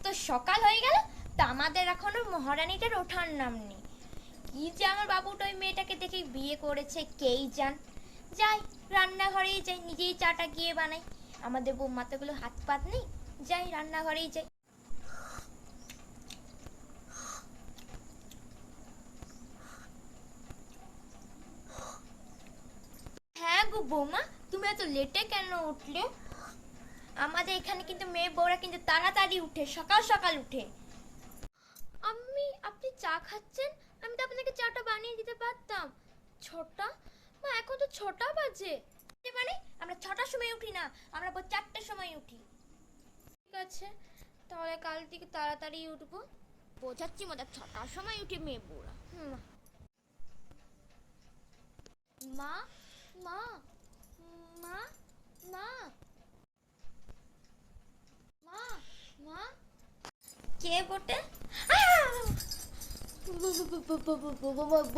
তো সকাল হয়ে গেল, তা আমাদের এখনো মহারানীটার ওঠার নাম নেই। কি যে আমার বাবুটা ওই মেয়েটাকে দেখে বিয়ে করেছে কেই জান। যাই, রান্নাঘরেই যাই, নিজেই চাটা গিয়ে বানাই। আমাদের বৌমাতাগুলো হাত পাত নেই, যাই রান্নাঘরেই যাই। হ্যাঁ গো বৌমা, তুমি এত লেটে কেন উঠলে? আমাদের এখানে কিন্তু মেয়ে বউরা কিন্তু তাড়াতাড়ি উঠে, সকাল সকাল উঠে। আপনি চা খাচ্ছেন, আমি তো আপনাকে চাটা বানিয়ে দিতে পারতাম। ছটা? মা এখন তো 6টা বাজে। মানে আমরা 6টার সময় উঠি না, আমরা 4টার সময় উঠি। ঠিক আছে, তাহলে কাল থেকে তাড়াতাড়ি উঠবো। বোঝাচ্ছি মজা, 6টার সময় উঠে মেয়ে বউরা। মা মা মা মা মা মা কে বটে?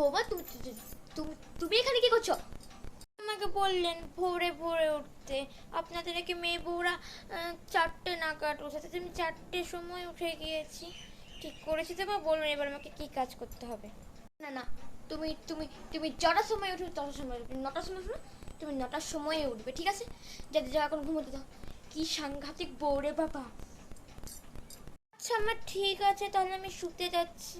বাবা, তুমি এখানে কি করছো? আমাকে বললেন ভোরে ভোরে উঠতে, আপনাদের একে মেয়ে বউরা 4টে নাগাদ উঠেছে, আমি 4টের সময় উঠে গিয়েছি। ঠিক করেছি তো, বা বলুন এবার আমাকে কি কাজ করতে হবে? না না, তুমি তুমি তুমি যটার সময় উঠবে তটার সময় উঠবে, 9টার সময় উঠবে, তুমি 9টার সময়ে উঠবে, ঠিক আছে? যাতে যা এখন ঘুমোতে দাও। কি সাংঘাতিক বউ রে বাবা। আচ্ছা আমার ঠিক আছে, তাহলে আমি শুতে যাচ্ছি।